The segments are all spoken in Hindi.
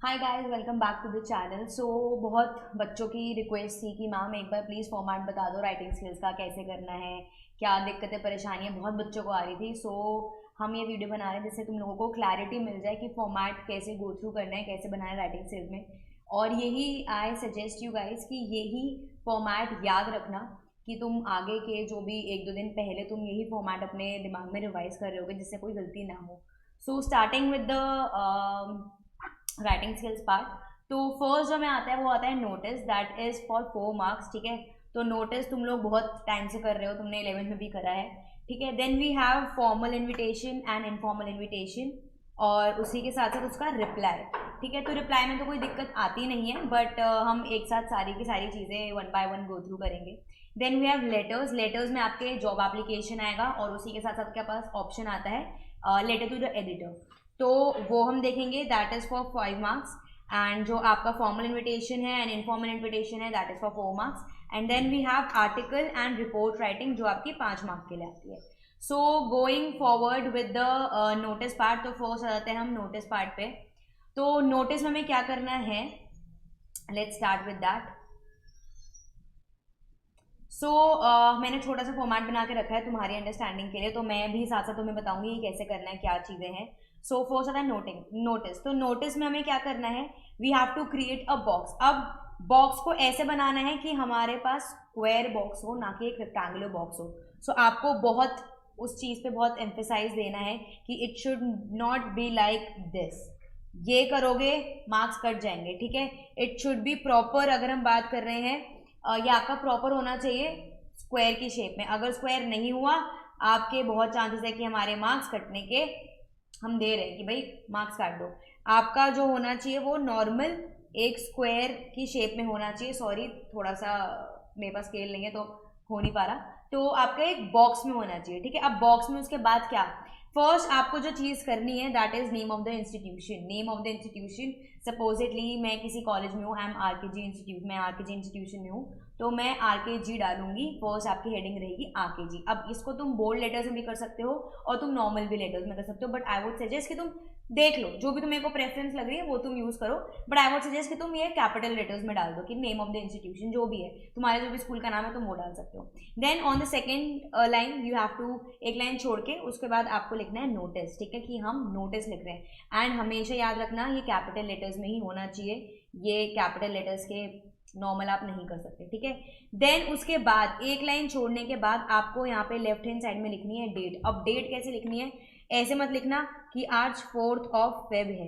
Hi guys, welcome back to the channel. बहुत बच्चों की रिक्वेस्ट थी कि मैम एक बार प्लीज़ फॉर्मेट बता दो राइटिंग स्किल्स का, कैसे करना है, क्या दिक्कतें परेशानियाँ बहुत बच्चों को आ रही थी। हम ये वीडियो बना रहे हैं जिससे तुम लोगों को क्लैरिटी मिल जाए कि फॉर्मेट कैसे गो थ्रू करना है, कैसे बनाना है राइटिंग स्किल्स में। और यही आई सजेस्ट यू गाइस कि यही फॉर्मेट याद रखना कि तुम आगे के जो भी एक दो दिन पहले तुम यही फॉर्मेट अपने दिमाग में रिवाइज कर रहे होगे जिससे कोई गलती ना हो। Starting with the writing skills part. तो फर्स्ट जो में आता है वो आता है notice, that is for 4 marks. ठीक है, तो नोटिस तुम लोग बहुत टाइम से कर रहे हो, तुमने 11th में भी करा है। ठीक है, then we have formal invitation and informal invitation, और उसी के साथ साथ उसका रिप्लाई। ठीक है, तो रिप्लाई में तो कोई दिक्कत आती नहीं है, बट हम एक साथ सारी की सारी चीज़ें one by one go through करेंगे। Then we have letters. Letters में आपके जॉब एप्लीकेशन आएगा और उसी के साथ साथ आपके पास ऑप्शन आता है लेटर टू द एडिटर, तो वो हम देखेंगे, that is for 5 marks. And जो आपका फॉर्मल इन्विटेशन है एंड इनफॉर्मल इन्विटेशन है, that is for 4 marks. And then we have article and report writing जो आपकी 5 मार्क्स के लिए आती है। Going forward with the notice part, तो फर्स्ट आ जाते हैं हम नोटिस पार्ट पे। तो नोटिस में हमें क्या करना है, लेट्स स्टार्ट विद दैट। मैंने छोटा सा फॉर्मेट बना के रखा है तुम्हारी अंडरस्टैंडिंग के लिए, तो मैं भी साथ साथ तुम्हें बताऊंगी कि कैसे करना है, क्या चीज़ें हैं। फर्स्ट आता है नोटिस। तो नोटिस में हमें क्या करना है, we have to create a box. अब बॉक्स को ऐसे बनाना है कि हमारे पास स्क्वायर बॉक्स हो, ना कि एक रेक्टेंगुलर बॉक्स हो। आपको बहुत उस चीज़ पे बहुत एम्फेसाइज देना है कि it should not be like this. ये करोगे मार्क्स कट जाएंगे। ठीक है, इट शुड बी प्रॉपर। अगर हम बात कर रहे हैं, ये आपका प्रॉपर होना चाहिए स्क्वायर की शेप में। अगर स्क्वायर नहीं हुआ, आपके बहुत चांसेस है कि हमारे मार्क्स कटने के, हम दे रहे हैं कि भाई मार्क्स काट दो। आपका जो होना चाहिए वो नॉर्मल एक स्क्वायर की शेप में होना चाहिए। सॉरी, थोड़ा सा मेरे पास स्केल नहीं है तो हो नहीं पा रहा। तो आपका एक बॉक्स में होना चाहिए। ठीक है, अब बॉक्स में उसके बाद क्या, फर्स्ट आपको जो चीज़ करनी है that is name of the institution. Name of the institution, supposedly मैं किसी कॉलेज में हूँ, आई एम आरकेजी इंस्टीट्यूट, मैं आरकेजी इंस्टीट्यूशन में हूँ, तो मैं आरकेजी डालूंगी। फर्स्ट आपकी हेडिंग रहेगी आरकेजी। अब इसको तुम बोल्ड लेटर्स में भी कर सकते हो और तुम नॉर्मल भी लेटर्स में कर सकते हो, बट आई वुड सजेस्ट कि तुम देख लो जो भी तुम्हें को प्रेफरेंस लग रही है वो तुम यूज करो, बट आई वुड सजेस्ट कि तुम ये कैपिटल लेटर्स में डाल दो कि नेम ऑफ द इंस्टीट्यूशन जो भी है, तुम्हारे जो भी स्कूल का नाम है तुम वो डाल सकते हो। Then on the second line you have to, एक लाइन छोड़ के उसके बाद आपको लिखना है नोटिस। ठीक है, कि हम नोटिस लिख रहे हैं, एंड हमेशा याद रखना ये कैपिटल लेटर्स में ही होना चाहिए, ये कैपिटल लेटर्स के नॉर्मल आप नहीं कर सकते। ठीक है, देन उसके बाद एक लाइन छोड़ने के बाद आपको यहाँ पे लेफ्ट हैंड साइड में लिखनी है डेट। अब डेट कैसे लिखनी है, ऐसे मत लिखना कि आज 4 फेब है।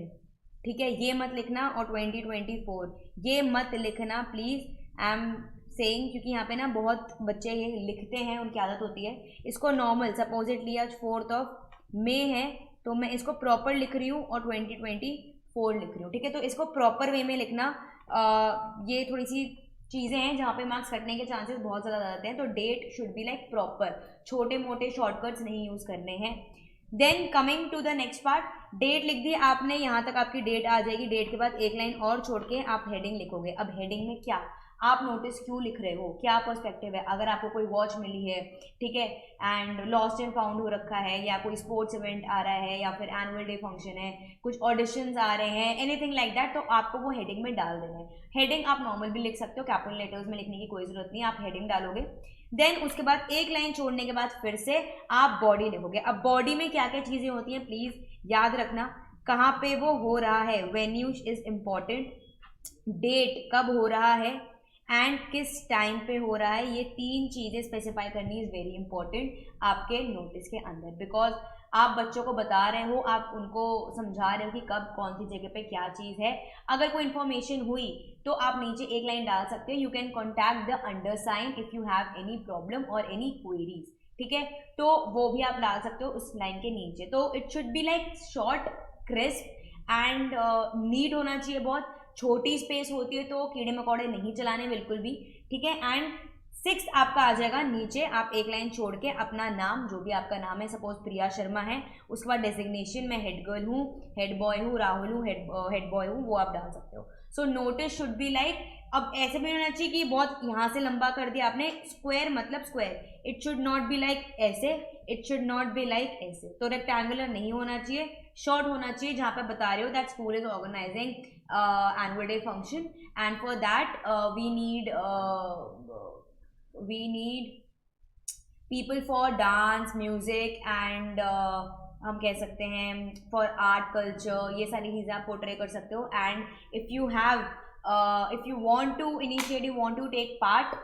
ठीक है, ये मत लिखना, और 2024 ये मत लिखना प्लीज, आई एम सेइंग, क्योंकि यहाँ पे ना बहुत बच्चे ये लिखते हैं, उनकी आदत होती है। इसको नॉर्मल, सपोजिटली आज 4 मई है तो मैं इसको प्रॉपर लिख रही हूँ और 2024 लिख रही हूँ। ठीक है, तो इसको प्रॉपर वे में लिखना। ये थोड़ी सी चीज़ें हैं जहाँ पे मार्क्स कटने के चांसेस बहुत ज़्यादा जाते हैं, तो date should be like proper, छोटे मोटे शॉर्टकट्स नहीं यूज़ करने हैं। Then coming to the next part, date लिख दी आपने, यहाँ तक आपकी डेट आ जाएगी। डेट के बाद एक लाइन और छोड़ के आप हेडिंग लिखोगे। अब हेडिंग में क्या, आप नोटिस क्यों लिख रहे हो, क्या पर्सपेक्टिव है। अगर आपको कोई वॉच मिली है, ठीक है, एंड लॉस्ट एंड फाउंड हो रखा है, या कोई स्पोर्ट्स इवेंट आ रहा है, या फिर एनुअल डे फंक्शन है, कुछ ऑडिशंस आ रहे हैं, एनीथिंग लाइक दैट, तो आपको वो हेडिंग में डाल देना है। हेडिंग आप नॉर्मल भी लिख सकते हो, कैपिटल लेटर्स में लिखने की कोई जरूरत नहीं, आप हेडिंग डालोगे। देन उसके बाद एक लाइन छोड़ने के बाद फिर से आप बॉडी लिखोगे। अब बॉडी में क्या क्या चीज़ें होती हैं प्लीज़ याद रखना, कहाँ पे वो हो रहा है, वेन्यू इज इम्पॉर्टेंट, डेट कब हो रहा है, एंड किस टाइम पे हो रहा है। ये 3 चीज़ें स्पेसिफाई करनी इज़ वेरी इंपॉर्टेंट आपके नोटिस के अंदर, बिकॉज आप बच्चों को बता रहे हो, आप उनको समझा रहे हो कि कब कौन सी जगह पे क्या चीज़ है। अगर कोई इन्फॉर्मेशन हुई तो आप नीचे एक लाइन डाल सकते हो, you can contact the undersigned if you have any problem और एनी क्वेरीज। ठीक है, तो वो भी आप डाल सकते हो उस लाइन के नीचे। तो it should be like short, crisp and neat होना चाहिए। बहुत छोटी स्पेस होती है तो कीड़े मकोड़े नहीं चलाने बिल्कुल भी। ठीक है, एंड 6 आपका आ जाएगा नीचे, आप एक लाइन छोड़ के अपना नाम, जो भी आपका नाम है, सपोज प्रिया शर्मा है, उसके बाद डेजिग्नेशन में हेड गर्ल हूँ, हेड बॉय हूँ, राहुल हूँ, हेड बॉय हूँ, वो आप डाल सकते हो। सो नोटिस शुड बी लाइक, अब ऐसे भी होना चाहिए कि बहुत यहाँ से लंबा कर दिया आपने, स्क्वायर मतलब square, it should not be like ऐसे, it should not be like ऐसे, तो रेक्टेंगुलर नहीं होना चाहिए, शॉर्ट होना चाहिए, जहाँ पे बता रहे हो that school is organizing annual day function and for that we need people for dance, music and हम कह सकते हैं फॉर आर्ट कल्चर, ये सारी चीज़ें आप पोर्ट्रे कर सकते हो। And if you want to initiate, you want to take part,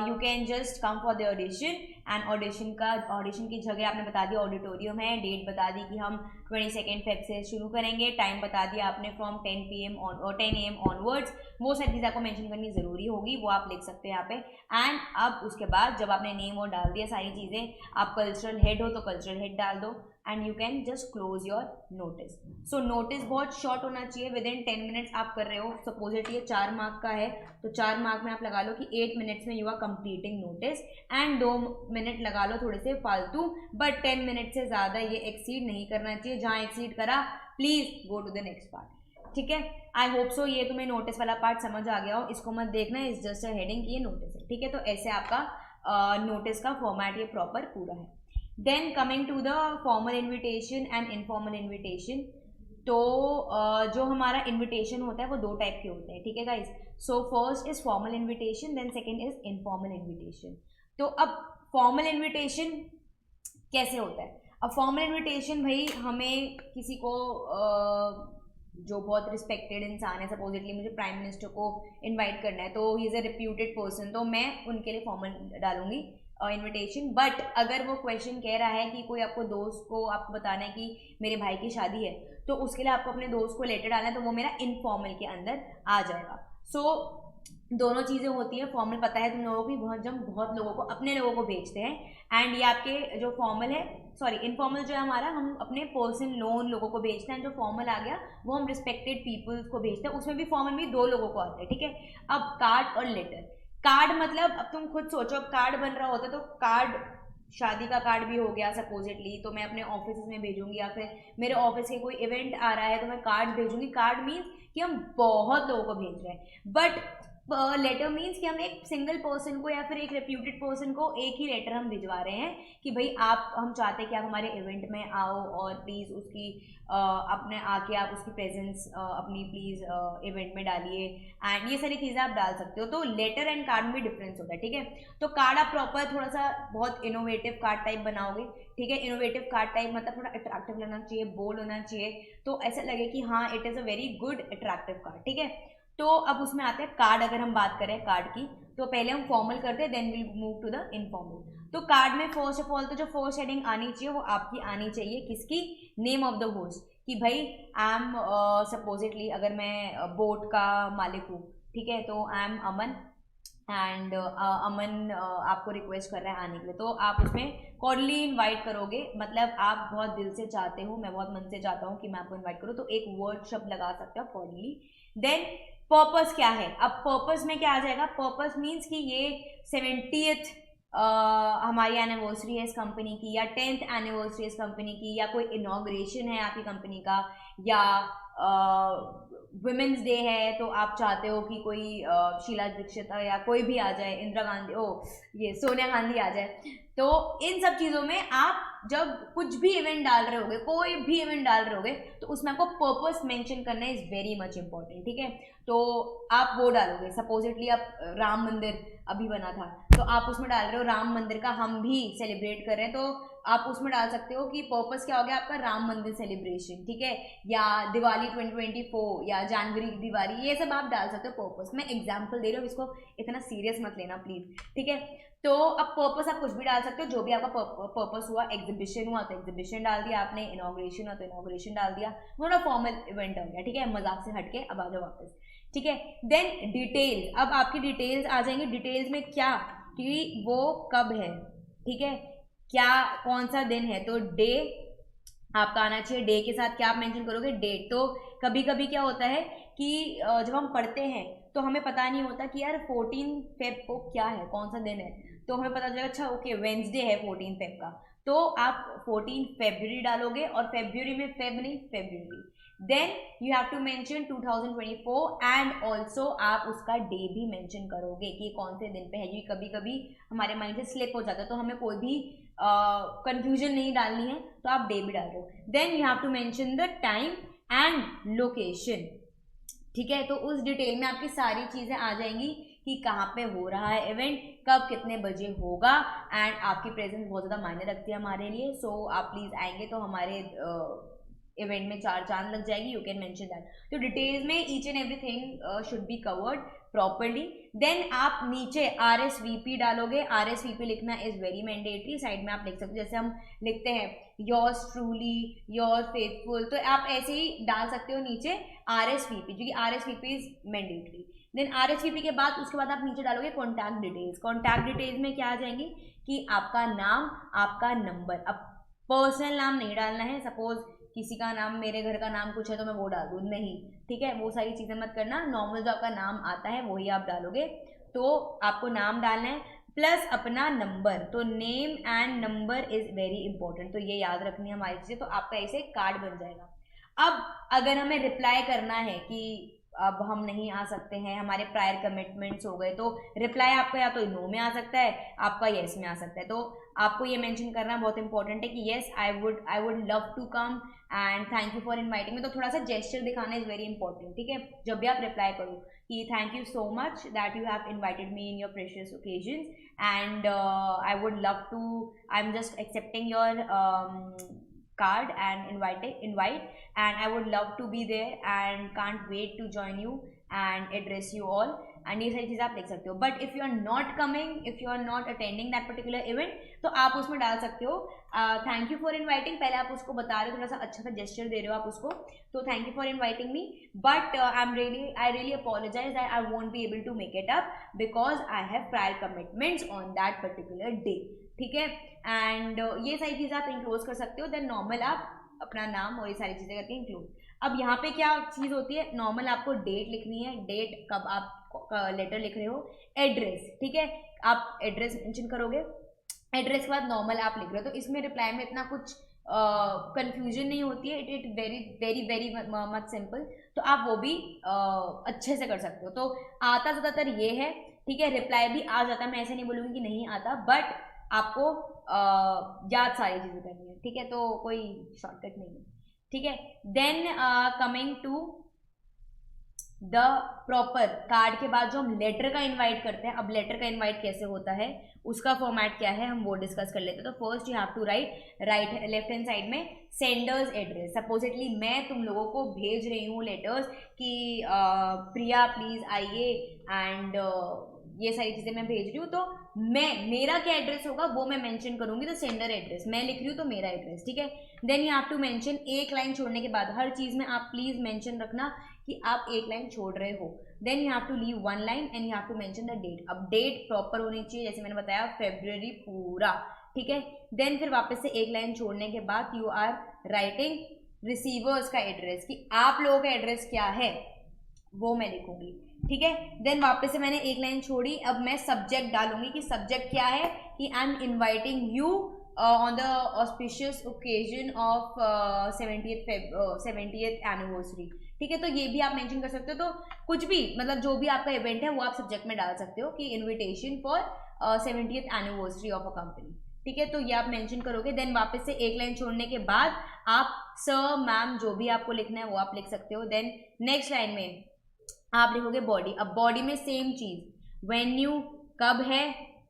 you can just come for the audition. And audition की जगह आपने बता दिया ऑडिटोरियम है, डेट बता दी कि हम 22 फेब से शुरू करेंगे, टाइम बता दिया आपने फ्रॉम 10 PM और 10 AM ऑनवर्ड्स, वो सारी चीज़ आपको मेंशन करनी ज़रूरी होगी, वो आप लिख सकते हैं यहाँ पे। एंड अब उसके बाद जब आपने नेम और डाल दिया सारी चीज़ें, आप कल्चरल हेड हो तो कल्चरल हेड डाल दो and you can just close your notice. So notice बहुत शॉर्ट होना चाहिए, विद इन 10 मिनट्स आप कर रहे हो, सपोजिट ये 4 मार्क का है तो 4 मार्क में आप लगा लो कि 8 मिनट्स में you are completing notice, and 2 minute लगा लो थोड़े से फालतू, बट 10 मिनट से ज़्यादा ये एक्सीड नहीं करना चाहिए, जहाँ एक्सीड करा please go to the next part. ठीक है, आई होप सो ये तुम्हें नोटिस वाला पार्ट समझ आ गया हो, इसको मत देखना, इस जस्ट अ हेडिंग की ये नोटिस है। ठीक है, तो ऐसे आपका नोटिस का फॉर्मेट ये प्रॉपर पूरा है। Then coming to the formal invitation and informal invitation, तो जो हमारा इन्विटेशन होता है वो 2 टाइप के होते हैं। ठीक है guys, so first is formal invitation, then second is informal invitation. तो अब फॉर्मल इन्विटेशन कैसे होता है? अब फॉर्मल इन्विटेशन भाई, हमें किसी को जो बहुत रिस्पेक्टेड इंसान है, सपोजिटली मुझे प्राइम मिनिस्टर को इनवाइट करना है, तो he is a reputed person, तो मैं उनके लिए फॉर्मल डालूंगी इनविटेशन। बट अगर वो क्वेश्चन कह रहा है कि कोई आपको दोस्त को आपको बताना है कि मेरे भाई की शादी है, तो उसके लिए आपको अपने दोस्त को लेटर डालना है, तो वो मेरा इनफॉर्मल के अंदर आ जाएगा। सो दोनों चीज़ें होती हैं, फॉर्मल पता है तुम लोगों की, बहुत लोगों को, अपने लोगों को भेजते हैं, एंड ये आपके जो फॉर्मल है, सॉरी इनफॉर्मल जो है हमारा, हम अपने पर्सन लोन लोगों को भेजते हैं, जो फॉर्मल आ गया वो हम रिस्पेक्टेड पीपल्स को भेजते हैं, उसमें भी फॉर्मल भी 2 लोगों को आता है। ठीक है, अब कार्ड और लेटर, कार्ड मतलब अब तुम खुद सोचो, अब कार्ड बन रहा होता है तो कार्ड, शादी का कार्ड भी हो गया सपोजिटली, तो मैं अपने ऑफिस में भेजूंगी, या फिर मेरे ऑफिस के कोई इवेंट आ रहा है तो मैं कार्ड भेजूंगी। कार्ड मीन्स कि हम बहुत लोगों को भेज रहे हैं, बट लेटर मीन्स कि हम एक सिंगल पर्सन को या फिर एक रेप्यूटेड पर्सन को एक ही लेटर हम भिजवा रहे हैं कि भाई आप, हम चाहते हैं कि आप हमारे इवेंट में आओ और प्लीज़ उसकी अपने आके आप उसकी प्रेजेंस अपनी प्लीज़ इवेंट में डालिए, एंड ये सारी चीज़ें आप डाल सकते हो। तो लेटर एंड कार्ड में भी डिफरेंस होता है। ठीक है, तो कार्ड आप प्रॉपर थोड़ा सा बहुत इनोवेटिव कार्ड टाइप बनाओगे। ठीक है, इनोवेटिव कार्ड टाइप मतलब थोड़ा अट्रैक्टिव लगना चाहिए, बोल्ड होना चाहिए, तो ऐसा लगे कि हाँ it is a very good attractive card. ठीक है, तो अब उसमें आते हैं कार्ड। अगर हम बात करें कार्ड की, तो पहले हम फॉर्मल करते हैं, then will move to the informal. तो कार्ड में फर्स्ट ऑफ ऑल तो जो फर्स्ट हेडिंग आनी चाहिए वो आपकी आनी चाहिए, किसकी? नेम ऑफ द होस्ट, कि भाई आई एम सपोजिटली अगर मैं बोट का मालिक हूँ, ठीक है, तो आई एम अमन, एंड अमन आपको रिक्वेस्ट कर रहा है आने के लिए, तो आप उसमें कॉर्डली इनवाइट करोगे, मतलब आप बहुत दिल से चाहते हो, मैं बहुत मन से चाहता हूँ कि मैं आपको इनवाइट करूँ, तो एक वर्ड शब्द लगा सकते हो कॉर्डली। देन पर्पस क्या है? अब पर्पस में क्या आ जाएगा? पर्पस मीन्स कि ये 70th हमारी एनिवर्सरी है इस कंपनी की, या 10th एनिवर्सरी इस कंपनी की, या कोई इनॉग्रेशन है आपकी कंपनी का, या वुमेंस डे है, तो आप चाहते हो कि कोई शीला दीक्षित या कोई भी आ जाए, इंदिरा गांधी, ये सोनिया गांधी आ जाए। तो इन सब चीज़ों में आप जब कुछ भी इवेंट डाल रहे होगे, कोई भी इवेंट डाल रहे होगे, तो उसमें आपको पर्पस मेंशन करना इज़ वेरी मच इंपॉर्टेंट। ठीक है, तो आप वो डालोगे, सपोजिटली आप राम मंदिर अभी बना था, तो आप उसमें डाल रहे हो राम मंदिर का हम भी सेलिब्रेट कर रहे हैं, तो आप उसमें डाल सकते हो कि पर्पस क्या हो गया आपका, राम मंदिर सेलिब्रेशन। ठीक है, या दिवाली 2024, या जनवरी की दिवाली, ये सब आप डाल सकते हो पर्पस। मैं एग्जाम्पल दे रही हूँ, इसको इतना सीरियस मत लेना प्लीज़। ठीक है, तो अब पर्पस आप कुछ भी डाल सकते हो, जो भी आपका पर्पस हुआ। एग्जीबिशन हुआ तो एग्जीबिशन डाल दिया आपने, इनॉग्रेशन हुआ तो इनॉग्रेशन डाल दिया, थोड़ा फॉर्मल इवेंट हो गया। ठीक है, मजाक से हटके अब आ जाओ वापस। ठीक है, देन डिटेल्स, अब आपकी डिटेल्स आ जाएंगी। डिटेल्स में क्या, कि वो कब है, ठीक है, क्या कौन सा दिन है, तो डे आपका आना चाहिए। डे के साथ क्या आप मेंशन करोगे? डेट। तो कभी कभी क्या होता है कि जब हम पढ़ते हैं तो हमें पता नहीं होता कि यार 14 फेब को क्या है, कौन सा दिन है, तो हमें पता चलेगा अच्छा ओके वेंसडे है 14 फेब का, तो आप 14 फेब्रुअरी डालोगे, और फेब्रुअरी में फेब नहीं February, then you have to mention 2024 and also आप उसका डे भी मेंशन करोगे कि कौन से दिन पे है, क्योंकि कभी कभी हमारे माइंड से स्लिप हो जाता है, तो हमें कोई भी कंफ्यूजन नहीं डालनी है, तो आप डे भी डाल दो। Then you have to mention the time and location, ठीक है, तो उस डिटेल में आपकी सारी चीज़ें आ जाएंगी कि कहाँ पे हो रहा है इवेंट, कब कितने बजे होगा, एंड आपकी प्रेजेंस बहुत ज़्यादा मायने रखती है हमारे लिए। सो आप प्लीज़ आएंगे तो हमारे इवेंट में 4 चांद लग जाएगी, यू कैन मेंशन दैट। तो डिटेल्स में each and everything should be covered properly. Then आप नीचे RSVP डालोगे, RSVP लिखना इज़ वेरी मैंडेटरी, साइड में आप लिख सकते हो, जैसे हम लिखते हैं योर्स ट्रूली, योर फेथफुल, तो आप ऐसे ही डाल सकते हो नीचे RSVP, क्योंकि RSVP is mandatory. Then RSVP के बाद उसके बाद आप नीचे डालोगे कॉन्टैक्ट डिटेल्स। कॉन्टैक्ट डिटेल्स में क्या आ जाएंगी कि आपका नाम, आपका नंबर, अब पर्सनल नाम नहीं डालना है, सपोज किसी का नाम, मेरे घर का नाम कुछ है तो मैं वो डाल दूँ, नहीं, ठीक है, वो सारी चीज़ें मत करना, नॉर्मल जो आपका नाम आता है वही आप डालोगे। तो आपको नाम डालना है प्लस अपना नंबर, तो name and number is very important, तो ये याद रखनी है हमारी चीज़ें, तो आपका ऐसे कार्ड बन जाएगा। अब अगर हमें रिप्लाई करना है कि अब हम नहीं आ सकते हैं, हमारे प्रायर कमिटमेंट्स हो गए, तो रिप्लाई आपका या तो नो में आ सकता है, आपका येस में आ सकता है, तो आपको ये मेंशन करना बहुत इंपॉर्टेंट है कि yes I would love to come and thank you for inviting me, तो थोड़ा सा जेस्चर दिखाना इज़ वेरी इंपॉर्टेंट, ठीक है, जब भी आप रिप्लाई करो कि thank you so much that you have invited me in your precious occasions and I would love to, I am just accepting your card and invite and I would love to be there and can't wait to join you and address you all, and ये सारी चीज़ें आप लिख सकते हो। But if you are not coming, if you are not attending that particular event, तो आप उसमें डाल सकते हो थैंक यू फॉर इन्वाइटिंग, पहले आप उसको बता रहे हो, थोड़ा सा अच्छा सा जेस्चर दे रहे हो आप उसको, तो thank you for inviting me but I really apologize that I won't be able to make it up because I have prior commitments on that particular day, ठीक है, एंड ये सारी चीज़ें आप इंक्लोज कर सकते हो। देन नॉर्मल आप अपना नाम और ये सारी चीज़ें करके इंक्लूड। अब यहाँ पे क्या चीज़ होती है, नॉर्मल आपको डेट लिखनी है, डेट कब आप लेटर लिख रहे हो, एड्रेस, ठीक है, आप एड्रेस मेंशन करोगे, एड्रेस के बाद नॉर्मल आप लिख रहे हो, तो इसमें रिप्लाई में इतना कुछ कंफ्यूजन नहीं होती है, it very very very much simple, तो आप वो भी अच्छे से कर सकते हो। तो आता ज़्यादातर ये है, ठीक है, रिप्लाई भी आ जाता है, मैं ऐसे नहीं बोलूँगी कि नहीं आता, बट आपको याद सारी चीज़ें करनी है, ठीक है, तो कोई शॉर्टकट नहीं है, ठीक है। Then coming to the proper card के बाद जो हम लेटर का इनवाइट करते हैं, अब लेटर का इनवाइट कैसे होता है, उसका फॉर्मेट क्या है, हम वो डिस्कस कर लेते हैं। तो first you have to write left hand side में सेंडर्स एड्रेस, सपोजिटली मैं तुम लोगों को भेज रही हूँ लेटर्स कि प्रिया प्लीज़ आइए एंड ये सारी चीज़ें मैं भेज रही हूँ, तो मेरा क्या एड्रेस होगा वो मैं मेंशन करूँगी, तो सेंडर एड्रेस मैं लिख रही हूँ तो मेरा एड्रेस, ठीक है। Then you have to mention, एक लाइन छोड़ने के बाद हर चीज़ में आप प्लीज़ मेंशन रखना कि आप एक लाइन छोड़ रहे हो। Then you have to leave 1 line and you have to mention the date, अब डेट प्रॉपर होनी चाहिए, जैसे मैंने बताया फेब्रुअरी पूरा, ठीक है। देन फिर वापस से एक लाइन छोड़ने के बाद यू आर राइटिंग रिसीवर्स का एड्रेस, कि आप लोगों का एड्रेस क्या है वो मैं लिखूंगी, ठीक है। देन वापस से मैंने एक लाइन छोड़ी, अब मैं सब्जेक्ट डालूंगी कि सब्जेक्ट क्या है, कि I M inviting you on the auspicious occasion of 70th anniversary, ठीक है। तो ये भी आप मेंशन कर सकते हो, तो कुछ भी मतलब जो भी आपका इवेंट है वो आप सब्जेक्ट में डाल सकते हो कि invitation for 70th anniversary of a company, ठीक है, तो ये आप मेंशन करोगे। देन वापस से एक लाइन छोड़ने के बाद आप सर मैम जो भी आपको लिखना है वो आप लिख सकते हो। देन नेक्स्ट लाइन में आप लिखोगे बॉडी, अब बॉडी में सेम चीज़, वेन्यू कब है,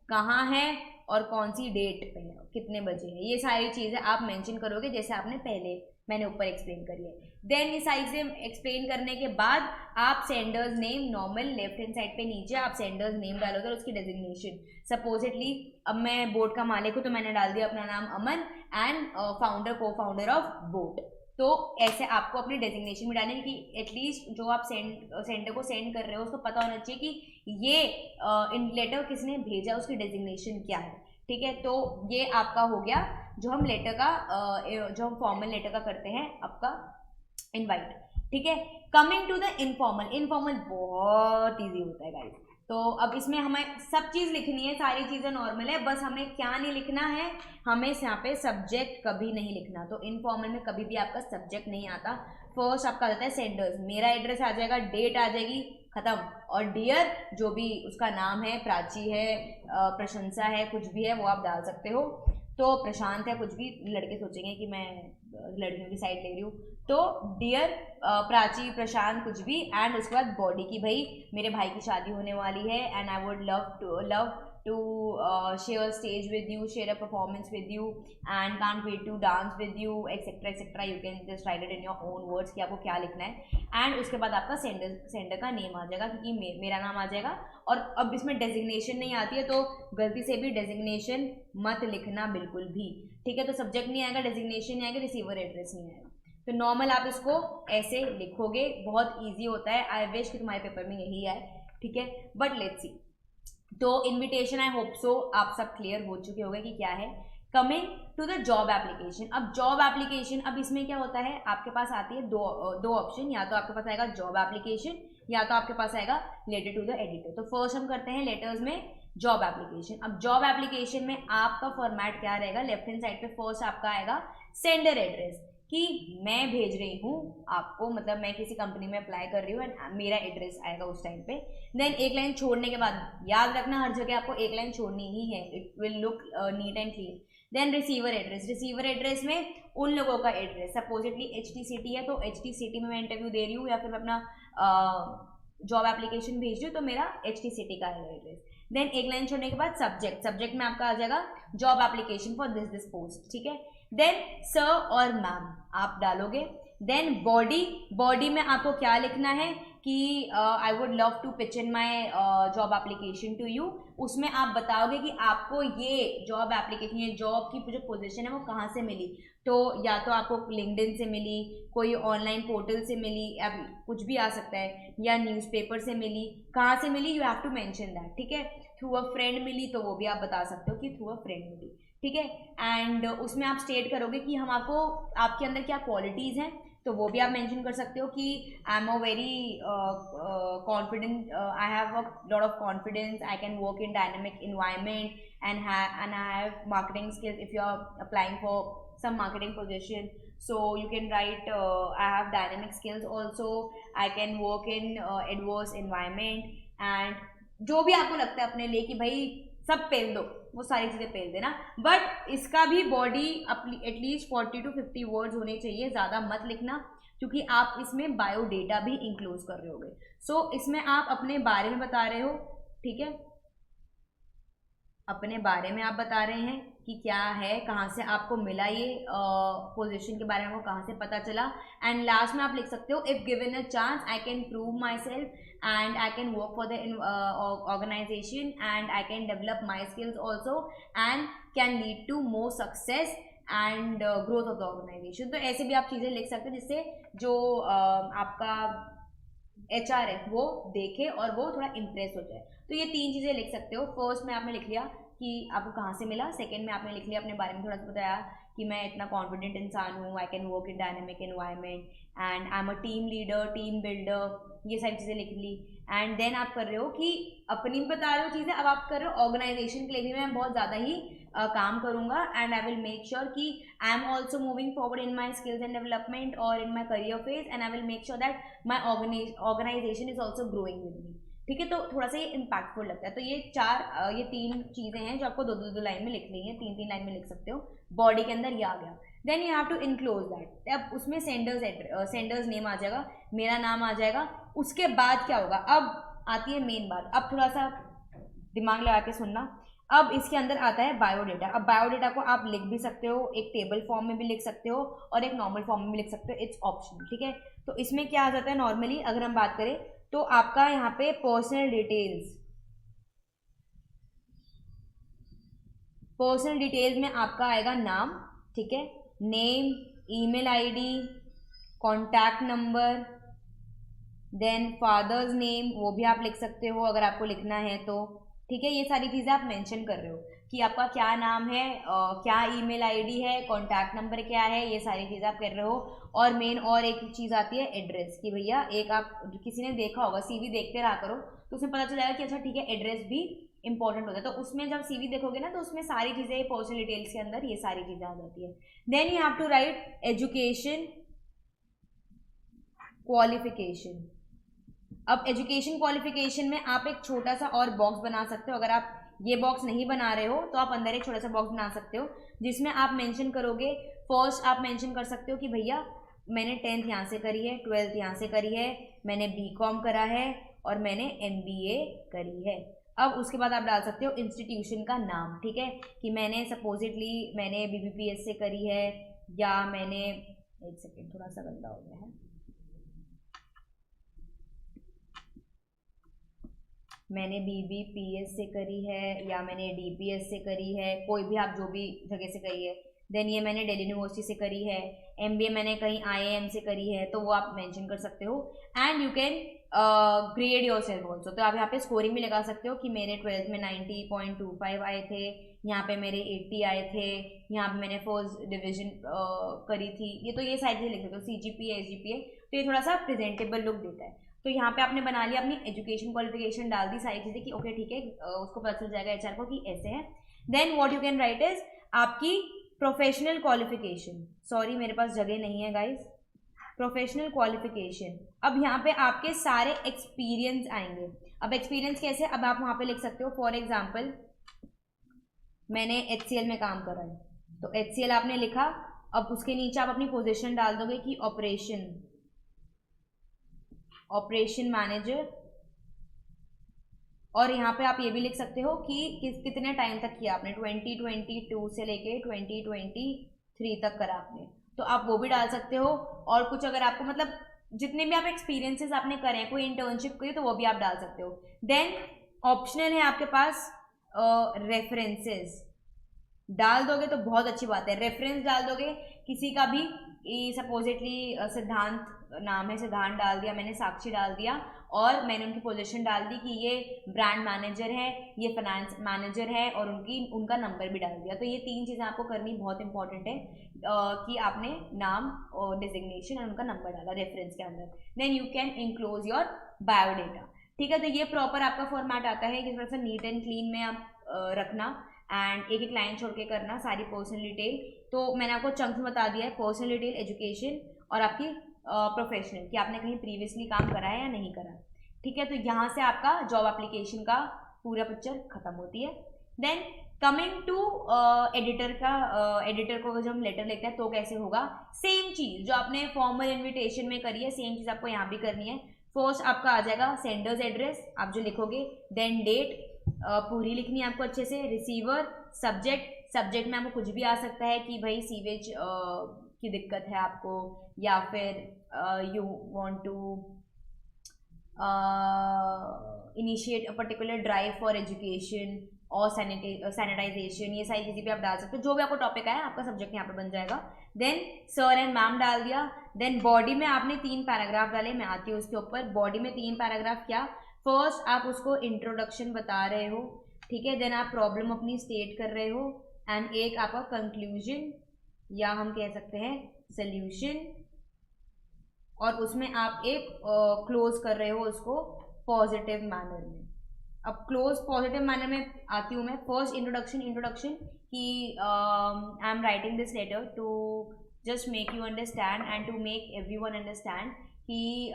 कहाँ है और कौन सी डेट पे है, कितने बजे है, ये सारी चीज़ें आप मेंशन करोगे जैसे आपने मैंने ऊपर एक्सप्लेन करी है। देन ये सारी चीज़ें एक्सप्लेन करने के बाद आप sender's name, normal left hand side पे नीचे आप सेंडर्स नेम डालोगे और उसकी डेजिग्नेशन, सपोजिटली अब मैं बोट का मालिक हूँ तो मैंने डाल दिया अपना नाम अमन एंड को फाउंडर ऑफ बोट, तो ऐसे आपको अपनी डेजिग्नेशन भी डालनी है कि एटलीस्ट जो आप सेंडर को सेंड कर रहे हो उसको पता होना चाहिए कि ये इन लेटर किसने भेजा, उसकी डेजिग्नेशन क्या है, ठीक है। तो ये आपका हो गया जो हम लेटर का जो हम फॉर्मल लेटर का करते हैं आपका इनवाइट, ठीक है। Coming to the informal, informal बहुत ईजी होता है गाइस। तो अब इसमें हमें सब चीज़ लिखनी है, सारी चीज़ें नॉर्मल है, बस हमें क्या नहीं लिखना है, हमें यहाँ पे सब्जेक्ट कभी नहीं लिखना। तो इनफॉर्मल में कभी भी आपका सब्जेक्ट नहीं आता। फर्स्ट आपका आता है सेंडर्स, मेरा एड्रेस आ जाएगा, डेट आ जाएगी, खत्म, और डियर जो भी उसका नाम है, प्राची है, प्रशंसा है, कुछ भी है वो आप डाल सकते हो। तो प्रशांत है, कुछ भी, लड़के सोचेंगे कि मैं लड़कियों की साइड ले रही हूँ। तो डियर प्राची, प्रशांत, कुछ भी, एंड उसके बाद बॉडी की, भाई मेरे भाई की शादी होने वाली है and I would love to share stage with you, share a performance with you and can't wait to dance with you, etcetera etcetera. You can just write it in your own words कि आपको क्या लिखना है। एंड उसके बाद आपका सेंडर का नेम आ जाएगा, क्योंकि मेरा नाम आ जाएगा। और अब इसमें डेजिग्नेशन नहीं आती है, तो गलती से भी डेजिग्नेशन मत लिखना बिल्कुल भी, ठीक है। तो सब्जेक्ट नहीं आएगा, डेजिग्नेशन नहीं आएगा, रिसीवर एड्रेस नहीं आएगा। तो नॉर्मल आप इसको ऐसे लिखोगे, बहुत ईजी होता है। आई विश कि तुम्हारे पेपर में यही आए, ठीक है, बट लेट्स सी। तो इनविटेशन, आई होप सो आप सब क्लियर हो चुके होंगे कि क्या है। Coming to the job application, अब जॉब एप्लीकेशन, अब इसमें क्या होता है, आपके पास आती है दो ऑप्शन, या तो आपके पास आएगा जॉब एप्लीकेशन या तो आपके पास आएगा लेटर टू द एडिटर। तो फर्स्ट हम करते हैं लेटर्स में जॉब एप्लीकेशन। अब जॉब एप्लीकेशन में आपका फॉर्मेट क्या रहेगा, लेफ्ट हैंड साइड पे फर्स्ट आपका आएगा सेंडर एड्रेस, कि मैं भेज रही हूँ आपको, मतलब मैं किसी कंपनी में अप्लाई कर रही हूँ एंड मेरा एड्रेस आएगा उस टाइम पे। देन एक लाइन छोड़ने के बाद, याद रखना हर जगह आपको एक लाइन छोड़नी ही है, it will look neat and clean. Then receiver address, receiver address में उन लोगों का एड्रेस, सपोजिटली HTCT है तो HTCT में मैं इंटरव्यू दे रही हूँ या फिर मैं अपना जॉब एप्लीकेशन भेज रही हूँ, तो मेरा HTCT का आएगा एड्रेस। देन एक लाइन छोड़ने के बाद सब्जेक्ट, सब्जेक्ट में आपका आ जाएगा job application for this post, ठीक है। देन सर और मैम आप डालोगे। देन बॉडी, बॉडी में आपको क्या लिखना है कि I would love to pitch in my job application to you, उसमें आप बताओगे कि आपको ये जॉब एप्लीकेशन, ये जॉब की जो पोजीशन है वो कहाँ से मिली। तो या तो आपको लिंक्डइन से मिली, कोई ऑनलाइन पोर्टल से मिली, या कुछ भी आ सकता है, या न्यूज़पेपर से मिली, कहाँ से मिली, you have to mention that, ठीक है। थ्रू अ फ्रेंड मिली तो वो भी आप बता सकते हो कि थ्रू अ फ्रेंड मिली, ठीक है। एंड उसमें आप स्टेट करोगे कि हम आपको, आपके अंदर क्या क्वालिटीज़ हैं, तो वो भी आप मेंशन कर सकते हो कि I am a very confident, I have a lot of confidence, I can work in dynamic environment and I have marketing skills if you are applying for some marketing position, so you can write I have dynamic skills also, I can work in adverse environment, and जो भी आपको लगता है अपने लिए कि भाई सब पेल दो, वो सारी चीज़ें पेल देना। बट इसका भी बॉडी एटलीस्ट 40 to 50 वर्ड्स होने चाहिए, ज़्यादा मत लिखना, क्योंकि आप इसमें बायोडेटा भी इंक्लूड कर रहे होगे। सो इसमें आप अपने बारे में बता रहे हो, ठीक है, अपने बारे में आप बता रहे हैं कि क्या है, कहाँ से आपको मिला ये पोजीशन के बारे में, वो कहाँ से पता चला। एंड लास्ट में आप लिख सकते हो if given a chance I can prove myself and I can work for the organization and I can develop my skills also and can lead to more success and growth of the organization. तो ऐसे भी आप चीज़ें लिख सकते हैं जिससे जो आपका HR है वो देखे और वो थोड़ा इम्प्रेस हो जाए। तो ये 3 चीज़ें लिख सकते हो। फर्स्ट में आपने लिख लिया कि आपको कहाँ से मिला, सेकंड में आपने लिख लिया अपने बारे में थोड़ा सा बताया कि मैं इतना कॉन्फिडेंट इंसान हूँ, आई can work in dynamic environment and I am a team leader, team builder, ये सारी चीज़ें लिख ली। एंड देन आप कर रहे हो कि अपनी बता रहे हो चीज़ें, अब आप कर रहे हो ऑर्गेनाइजेशन के लिए भी मैं बहुत ज़्यादा ही काम करूँगा and I will make sure कि I am also moving forward in my skills and development और in my career phase and I will make sure that my organisation is also growing with me, ठीक है। तो थोड़ा सा ये इम्पैक्टफुल लगता है। तो ये 3 चीज़ें हैं जो आपको 2-2 लाइन में लिखनी है, 3-3 लाइन में लिख सकते हो। बॉडी के अंदर ये आ गया। Then you have to enclose that, अब उसमें सेंडर्स नेम आ जाएगा, मेरा नाम आ जाएगा। उसके बाद क्या होगा, अब आती है मेन बात, अब थोड़ा सा दिमाग लगा के सुनना। अब इसके अंदर आता है बायोडेटा। अब बायोडेटा को आप लिख भी सकते हो, एक टेबल फॉर्म में भी लिख सकते हो और एक नॉर्मल फॉर्म में भी लिख सकते हो, इट्स ऑप्शनल, ठीक है। तो इसमें क्या आ जाता है, नॉर्मली अगर हम बात करें तो आपका यहाँ पे पर्सनल डिटेल्स में आपका आएगा नाम, ठीक है, name, email ID, contact number, then father's name, वो भी आप लिख सकते हो अगर आपको लिखना है तो, ठीक है। ये सारी चीज़ें आप मेंशन कर रहे हो। कि आपका क्या नाम है, क्या ईमेल आईडी है, कॉन्टैक्ट नंबर क्या है, ये सारी चीज़ें आप कर रहे हो। और मेन और एक चीज़ आती है एड्रेस, कि भैया एक आप किसी ने देखा होगा, सीवी देखते रहा करो तो उसमें पता चल जाएगा कि अच्छा ठीक है, एड्रेस भी इंपॉर्टेंट होता है। तो उसमें जब सीवी देखोगे ना तो उसमें सारी चीज़ें पर्सनल डिटेल्स के अंदर ये सारी चीज़ें आ जाती है। Then you have to write education qualification. अब एजुकेशन क्वालिफिकेशन में आप एक छोटा सा और बॉक्स बना सकते हो। अगर आप ये बॉक्स नहीं बना रहे हो तो आप अंदर एक छोटा सा बॉक्स बना सकते हो जिसमें आप मेंशन करोगे, फर्स्ट आप मेंशन कर सकते हो कि भैया मैंने 10th यहाँ से करी है, 12th यहाँ से करी है, मैंने बीकॉम करा है और मैंने MBA करी है। अब उसके बाद आप डाल सकते हो इंस्टीट्यूशन का नाम, ठीक है, कि मैंने सपोजिटली मैंने BBPS से करी है, या मैंने, एक सेकेंड थोड़ा सा गंदा हो गया है, मैंने BBPS से करी है या मैंने DPS से करी है, कोई भी आप जो भी जगह से करी है। देन ये मैंने दिल्ली यूनिवर्सिटी से करी है, MBA मैंने कहीं IIM से करी है, तो वो आप मेंशन कर सकते हो। And you can grade your self also, तो आप यहाँ पे स्कोरिंग भी लगा सकते हो कि मेरे 12th में 90.25 आए थे, यहाँ पे मेरे 80 आए थे, यहाँ पे मैंने फर्स्ट डिवीजन करी थी, ये तो ये सारी चीज़ें लिख सकते हो, CGPA SGPA, तो ये थोड़ा सा प्रेजेंटेबल लुक देता है। तो यहाँ पे आपने बना लिया अपनी एजुकेशन क्वालिफिकेशन, डाल दी सारी चीज़ें कि ओके ठीक है, उसको पता चल जाएगा HR को कि ऐसे है। Then what you can write is आपकी प्रोफेशनल क्वालिफिकेशन, सॉरी मेरे पास जगह नहीं है गाइज, प्रोफेशनल क्वालिफिकेशन। अब यहाँ पे आपके सारे एक्सपीरियंस आएंगे। अब एक्सपीरियंस कैसे, अब आप वहाँ पे लिख सकते हो, फॉर एग्जाम्पल मैंने HCL में काम करा है, तो HCL आपने लिखा। अब उसके नीचे आप अपनी पोजीशन डाल दोगे कि ऑपरेशन मैनेजर, और यहाँ पे आप ये भी लिख सकते हो कि कितने टाइम तक किया आपने, 2022 से लेके 2023 तक करा आपने, तो आप वो भी डाल सकते हो। और कुछ अगर आपको मतलब जितने भी आप एक्सपीरियंसेस आपने करे हैं, कोई इंटर्नशिप करी तो वो भी आप डाल सकते हो। देन ऑप्शनल है आपके पास रेफरेंसेस, डाल दोगे तो बहुत अच्छी बात है, रेफरेंस डाल दोगे किसी का भी, सपोजिटली सिद्धांत नाम है, सिद्धांत डाल दिया मैंने, साक्षी डाल दिया, और मैंने उनकी पोजीशन डाल दी कि ये ब्रांड मैनेजर है, ये फाइनेंस मैनेजर है, और उनका नंबर भी डाल दिया। तो ये 3 चीज़ें आपको करनी बहुत इंपॉर्टेंट है, कि आपने नाम और डिजिग्नेशन और उनका नंबर डाला रेफरेंस के अंदर। Then you can enclose your biodata, ठीक है। तो ये प्रॉपर आपका फॉर्मेट आता है कि थोड़ा सा नीट एंड क्लीन में आप रखना, एंड एक एक लाइन छोड़ के करना सारी पर्सनल डिटेल। तो मैंने आपको चंक्स में बता दिया है, पर्सनल डिटेल, एजुकेशन और आपकी प्रोफेशनल, कि आपने कहीं प्रीवियसली काम करा है या नहीं करा, ठीक है। तो यहाँ से आपका जॉब एप्लीकेशन का पूरा पिक्चर खत्म होती है। देन कमिंग टू एडिटर का, एडिटर को जब हम लेटर लिखते हैं तो कैसे होगा, सेम चीज़ जो आपने फॉर्मल इन्विटेशन में करी है, सेम चीज़ आपको यहाँ भी करनी है। फर्स्ट आपका आ जाएगा सेंडर्स एड्रेस, आप जो लिखोगे, देन डेट पूरी लिखनी है आपको अच्छे से, रिसीवर, सब्जेक्ट में आपको कुछ भी आ सकता है कि भाई सीवेज की दिक्कत है आपको, या फिर you want to initiate a particular drive for education और सैनिटाइजेशन, ये सारी चीज़ें भी आप डाल सकते हो, जो भी आपको टॉपिक आया आपका सब्जेक्ट यहाँ पे बन जाएगा। देन सर एंड मैम डाल दिया। देन बॉडी में आपने 3 पैराग्राफ डाले, मैं आती हूँ उसके ऊपर। बॉडी में 3 पैराग्राफ क्या, फर्स्ट आप उसको इंट्रोडक्शन बता रहे हो, ठीक है, देन आप प्रॉब्लम अपनी स्टेट कर रहे हो, एंड एक आपका कंक्लूजन या हम कह सकते हैं सल्यूशन, और उसमें आप एक क्लोज कर रहे हो उसको पॉजिटिव मैनर में। अब क्लोज पॉजिटिव मैनर में आती हूँ मैं। फर्स्ट इंट्रोडक्शन कि I am writing this letter to just make you understand and to make everyone understand कि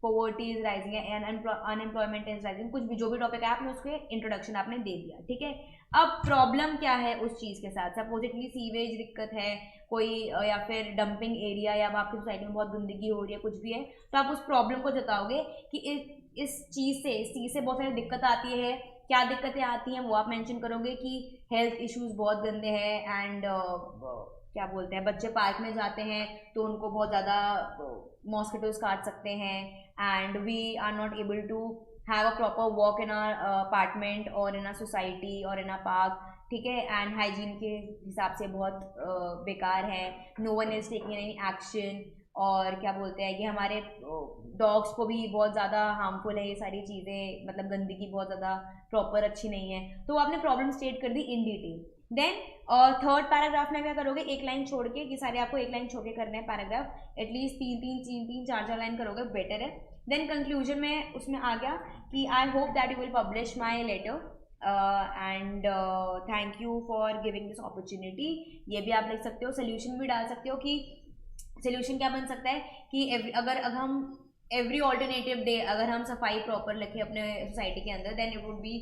poverty is rising and unemployment is rising, कुछ भी जो भी टॉपिक है आपने उसके इंट्रोडक्शन आपने दे दिया, ठीक है। अब प्रॉब्लम क्या है उस चीज़ के साथ, सपोजिटली सीवेज दिक्कत है कोई, या फिर डंपिंग एरिया, या आपकी सोसाइटी में बहुत गंदगी हो रही है, कुछ भी है, तो आप उस प्रॉब्लम को जताओगे कि इस चीज़ से बहुत सारी दिक्कत आती है, क्या दिक्कतें आती हैं वो आप मेंशन करोगे कि हेल्थ इश्यूज बहुत गंदे हैं, एंड क्या बोलते हैं, बच्चे पार्क में जाते हैं तो उनको बहुत ज़्यादा मॉस्किटोज काट सकते हैं, and we are not able to have a proper walk in our apartment और इन आर सोसाइटी और इन आर पार्क, ठीक है, एंड हाइजीन के हिसाब से बहुत बेकार है, no one is taking any action, और क्या बोलते हैं, ये हमारे डॉग्स को भी बहुत ज़्यादा हार्मफुल है ये सारी चीज़ें, मतलब गंदगी बहुत ज़्यादा प्रॉपर अच्छी नहीं है। तो आपने प्रॉब्लम स्टेट कर दी in detail. Then third paragraph में क्या करोगे, एक लाइन छोड़ के, ये सारे आपको एक लाइन छोड़ के करने हैं पैराग्राफ, एटलीस्ट तीन चार लाइन करोगे बेटर है। देन कंक्लूजन में उसमें आ गया कि I hope that you will publish my letter and thank you for giving this opportunity. ये भी आप लिख सकते हो। सोल्यूशन भी डाल सकते हो कि सोल्यूशन क्या बन सकता है कि अगर हम एवरी ऑल्टरनेटिव डे अगर हम सफाई प्रॉपर लिखें अपने सोसाइटी के अंदर, then it would be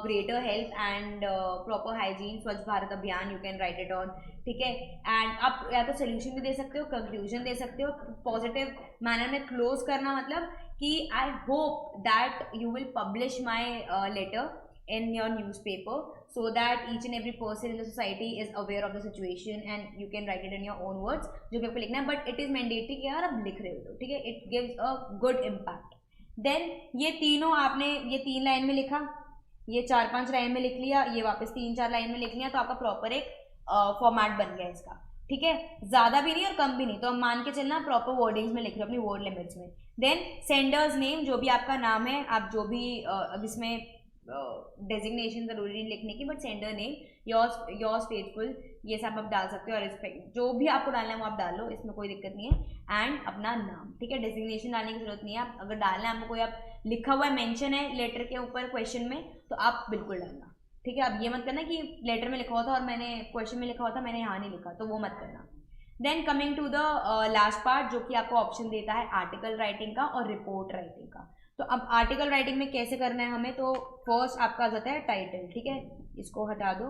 greater help and proper hygiene, Swachh Bharat Abhiyan, you can write it on, ठीक है। एंड आप या तो सोल्यूशन भी दे सकते हो, कंक्लूजन दे सकते हो, पॉजिटिव मैनर में क्लोज करना, मतलब कि I hope that you will publish my letter in your newspaper so that each and every person in the society is aware of the situation and you can write it in your own words, जो भी आपको लिखना है, but it is mandatory कि यार आप लिख रहे हो, ठीक है, it gives a good impact। then ये तीनों आपने ये 3 लाइन में लिखा, ये 4-5 लाइन में लिख लिया, ये वापस 3-4 लाइन में लिख लिया, तो आपका प्रॉपर एक फॉर्मेट बन गया इसका, ठीक है, ज़्यादा भी नहीं और कम भी नहीं, तो हम मान के चलना प्रॉपर वर्डिंग्स में लिख रहे हो अपनी वर्ड लिमिट्स में। देन सेंडर्स नेम, जो भी आपका नाम है, आप जो भी अब इसमें डेजिग्नेशन जरूरी नहीं लिखने की, but sender name, yours faithful, ये सब आप डाल सकते हो, और रिस्पेक्ट जो भी आपको डालना है वो आप डाल लो, इसमें कोई दिक्कत नहीं है। एंड अपना नाम, ठीक है, डेजिग्नेशन डालने की जरूरत नहीं है, आप अगर डालना है आपको, कोई आप लिखा हुआ है मेंशन है लेटर के ऊपर क्वेश्चन में, तो आप बिल्कुल डालना, ठीक है। अब ये मत करना कि लेटर में लिखा हुआ था और मैंने क्वेश्चन में लिखा हुआ था मैंने यहाँ नहीं लिखा, तो वो मत करना। Then coming to the last part, जो कि आपको ऑप्शन देता है आर्टिकल राइटिंग का और रिपोर्ट राइटिंग का। तो अब आर्टिकल राइटिंग में कैसे करना है हमें, तो फर्स्ट आपका आ जाता है टाइटल, ठीक है, इसको हटा दो।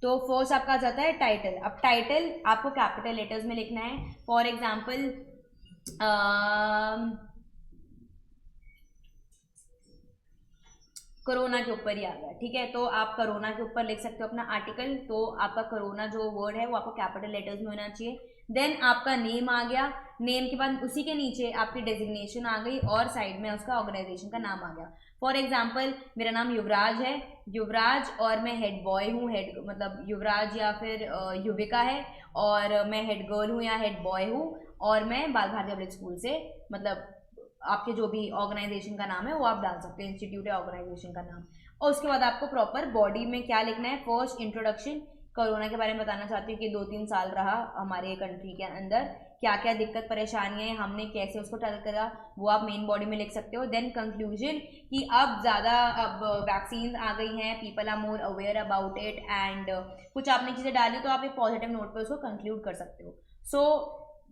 तो फर्स्ट आपका आ जाता है टाइटल। अब टाइटल आपको कैपिटल लेटर्स में लिखना है। फॉर एग्जाम्पल कोरोना के ऊपर ही आ गया, ठीक है, तो आप कोरोना के ऊपर लिख सकते हो अपना आर्टिकल। तो आपका कोरोना जो वर्ड है वो आपको कैपिटल लेटर्स में होना चाहिए। देन आपका नेम आ गया, नेम के बाद उसी के नीचे आपकी डेजिग्नेशन आ गई और साइड में उसका ऑर्गेनाइजेशन का नाम आ गया। फॉर एग्जाम्पल मेरा नाम युवराज है, युवराज, और मैं हेड बॉय हूँ, हेड मतलब युवराज या फिर युविका है, और मैं हेड गर्ल हूँ या हेड बॉय हूँ, और मैं बाल भारती पब्लिक स्कूल से, मतलब आपके जो भी ऑर्गेनाइजेशन का नाम है वो आप डाल सकते हो, इंस्टीट्यूट या ऑर्गेनाइजेशन का नाम। और उसके बाद आपको प्रॉपर बॉडी में क्या लिखना है, फर्स्ट इंट्रोडक्शन, कोरोना के बारे में बताना चाहती हूँ कि 2-3 साल रहा हमारे कंट्री के अंदर, क्या क्या दिक्कत परेशानियाँ हैं, हमने कैसे उसको टैकल करा, वो आप मेन बॉडी में लिख सकते हो। देन कंक्लूजन कि अब वैक्सीन आ गई हैं, people are more aware about it, and कुछ आपने चीज़ें डाली तो आप एक पॉजिटिव नोट पर उसको कंक्लूड कर सकते हो। सो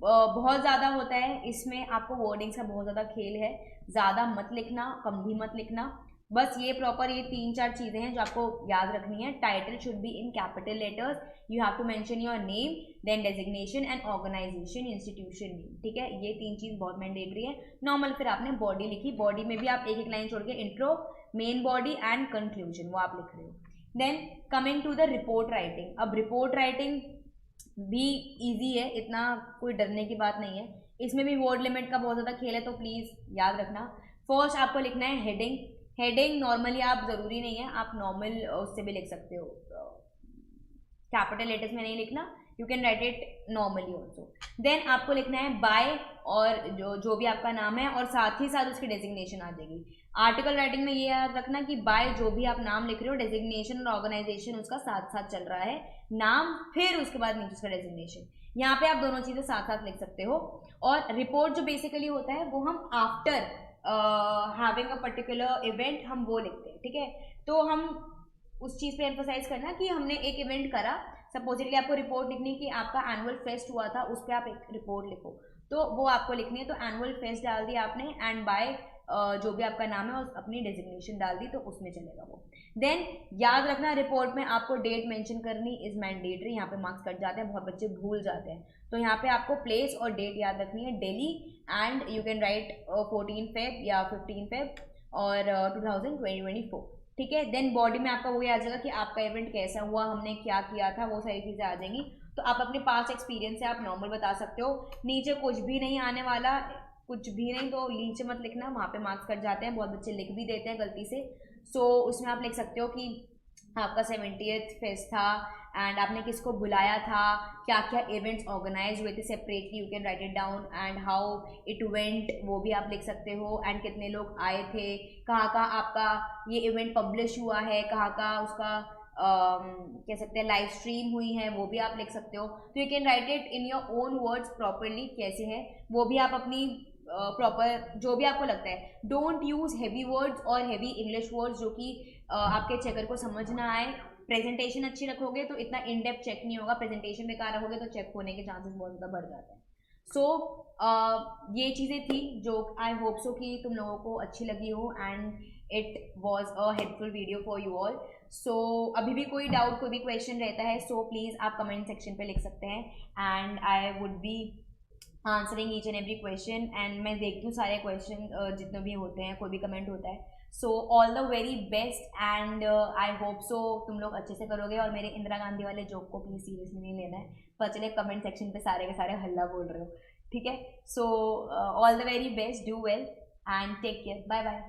बहुत ज़्यादा होता है इसमें, आपको वर्डिंग्स का बहुत ज़्यादा खेल है, ज़्यादा मत लिखना, कम भी मत लिखना, बस ये प्रॉपर ये 3-4 चीज़ें हैं जो आपको याद रखनी है। Title should be in capital letters, you have to mention your name, then designation and organisation, institution name, ठीक है, ये 3 चीज़ बहुत मैंडेटरी है। नॉर्मल फिर आपने बॉडी लिखी, बॉडी में भी आप एक लाइन छोड़ के intro, main body and conclusion वो आप लिख रहे हो। Then coming to the report writing. अब रिपोर्ट राइटिंग भी ईजी है, इतना कोई डरने की बात नहीं है, इसमें भी वर्ड लिमिट का बहुत ज़्यादा खेल है, तो प्लीज़ याद रखना। फर्स्ट आपको लिखना है हेडिंग। हेडिंग नॉर्मली आप ज़रूरी नहीं है, आप नॉर्मल उससे भी लिख सकते हो, कैपिटल लेटर्स में नहीं लिखना, you can write it normally also. Then आपको लिखना है बाय, और जो भी आपका नाम है, और साथ ही साथ उसकी डेजिग्नेशन आ जाएगी। आर्टिकल राइटिंग में ये याद रखना कि बाय जो भी आप नाम लिख रहे हो, डेजिग्नेशन और ऑर्गेनाइजेशन उसका साथ साथ चल रहा है, नाम फिर उसके बाद नीचे उसका डेजिग्नेशन, यहाँ पे आप दोनों चीज़ें साथ साथ लिख सकते हो। और रिपोर्ट जो बेसिकली होता है वो हम after having a particular event हम वो लिखते हैं, ठीक है, तो हम उस चीज़ पे एम्फोसाइज करना कि हमने एक इवेंट करा, सपोजिटली आपको रिपोर्ट लिखनी कि आपका एनुअल फेस्ट हुआ था, उस पर आप एक रिपोर्ट लिखो, तो वो आपको लिखनी है। तो एनुअल फेस्ट डाल दिया आपने, एंड बाय जो भी आपका नाम है अपनी डेजिग्नेशन डाल दी, तो उसमें चलेगा वो। देन याद रखना रिपोर्ट में आपको डेट मेंशन करनी इज मैंडेटरी, यहाँ पे मार्क्स कट जाते हैं, बहुत बच्चे भूल जाते हैं, तो यहाँ पे आपको प्लेस और डेट याद रखनी है, Delhi, and you can right 14 Feb या 15 फेब और 2024, ठीक है। देन बॉडी में आपका वो आ जाएगा कि आपका इवेंट कैसा हुआ, हमने क्या किया था, वो सारी चीज़ें आ जाएंगी। तो आप अपने पास एक्सपीरियंस से आप नॉर्मल बता सकते हो, नीचे कुछ भी नहीं आने वाला, कुछ भी नहीं, तो नीचे मत लिखना, वहाँ पे मार्क्स कट जाते हैं, बहुत बच्चे लिख भी देते हैं गलती से। सो उसमें आप लिख सकते हो कि आपका 70th फेस्ट था एंड आपने किसको बुलाया था, क्या क्या इवेंट्स ऑर्गेनाइज हुए थे separately, you can write it down and how it went, वो भी आप लिख सकते हो, एंड कितने लोग आए थे, कहाँ कहाँ आपका ये इवेंट पब्लिश हुआ है, कहाँ कहाँ उसका कह सकते हैं लाइव स्ट्रीम हुई है, वो भी आप लिख सकते हो। तो you can write it in your own words properly, कैसे है वो भी आप अपनी प्रॉपर जो भी आपको लगता है। डोंट यूज हैवी वर्ड्स और हैवी इंग्लिश वर्ड्स जो कि आपके चेकर को समझ ना आए। प्रेजेंटेशन अच्छी रखोगे तो इतना इन डेप्थ चेक नहीं होगा, प्रेजेंटेशन बेकार रखोगे तो चेक होने के चांसेस बहुत ज़्यादा बढ़ जाते हैं। सो ये चीज़ें थी जो आई होप सो कि तुम लोगों को अच्छी लगी हो and it was a helpful video for you all. So अभी भी कोई डाउट, कोई भी क्वेश्चन रहता है सो प्लीज़ आप कमेंट सेक्शन पे लिख सकते हैं and I would be answering each and every question, and मैं देखती हूँ सारे क्वेश्चन जितने भी होते हैं, कोई भी कमेंट होता है। So all the very best and I hope so तुम लोग अच्छे से करोगे, और मेरे इंदिरा गांधी वाले जोक को प्लीज़ सीरियसली नहीं लेना है, पर चले कमेंट सेक्शन पे सारे के सारे हल्ला बोल रहे हो, ठीक है। So all the very best, do well and take care, bye bye.